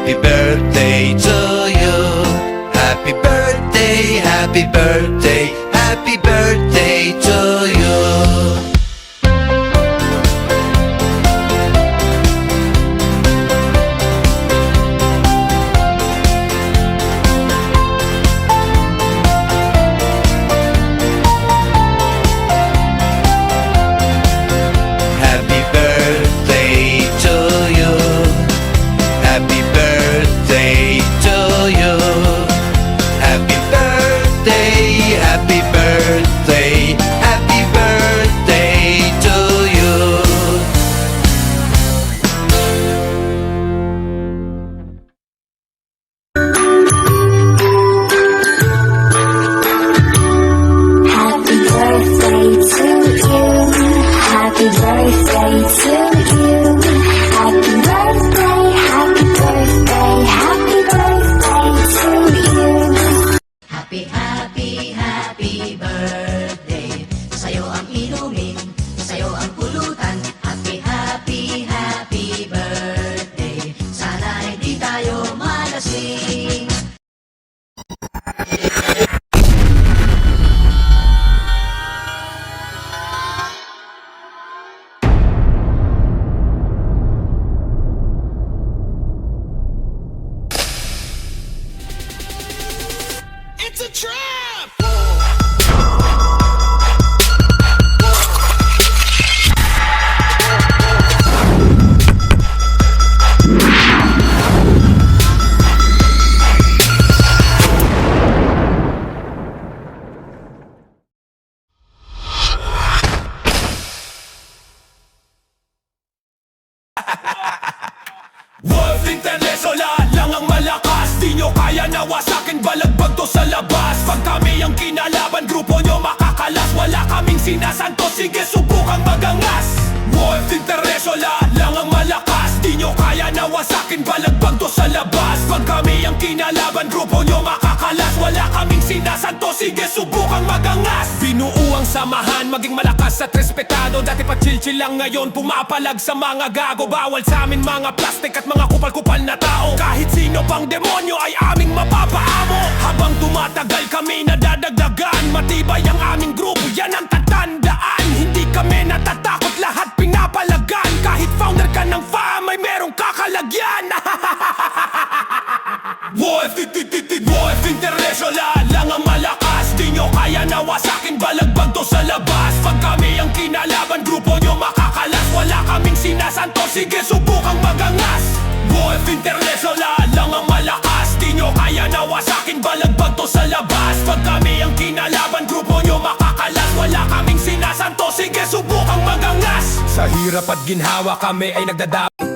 Happy birthday to you. Happy birthday, happy birthday, happy birthday to you. Happy birthday to you. Happy birthday to you. Happy birthday, happy birthday, happy birthday to you. Happy birthday to you. Happy birthday to you. Happy birthday, happy birthday, happy birthday to you. Happy, happy, happy birthday. Sa'yo ang inumin, sa'yo ang pulutan. Happy, happy, happy birthday. Sana hindi tayo malasing. It's a trap! Wolf International lang ang malakas. Di nyo kaya nawasakin, balagbag to sa labas. Pag kami ang kinalaban, grupo nyo makakalas. Wala kaming sinasanto, sige subukang magangas. Wolf International lang ang malakas. Di nyo kaya nawasakin, balagbag to sa labas. Pag kami ang kinalaban, grupo nyo makakalas. Wala kaming sinasanto, sige subukang magangas. Binuo ang samahan, maging malakas at respetado. Dati pa chill-chill lang, ngayon pumapalag sa mga gago. Bawal sa amin mga plastic at mga kupal-kupal na tao. Kahit sino pang demonyo ay aming mapapaamo. Habang tumatagal kami nadadagdagan, matibay ang aming grupo, yan ang tatandaan. Hindi kami natatakot, lahat pinapalagan. Kahit founder ka ng fam ay merong kakalagyan. Wolf International lang ang malakas. Di nyo kaya nawasakin, balagbag to sa labas. Pag kami ang kinalaban, grupo nyo makakalas. Wala kaming sinasanto, sige subukang magangas. Wolf International lang ang malakas. Di nyo kaya nawasakin, balagbag to sa labas. Pag kami ang kinalaban, grupo nyo makakalas. Wala kaming sinasanto, sige subukang magangas. Sa hirap at ginhawa kami ay nagdadami.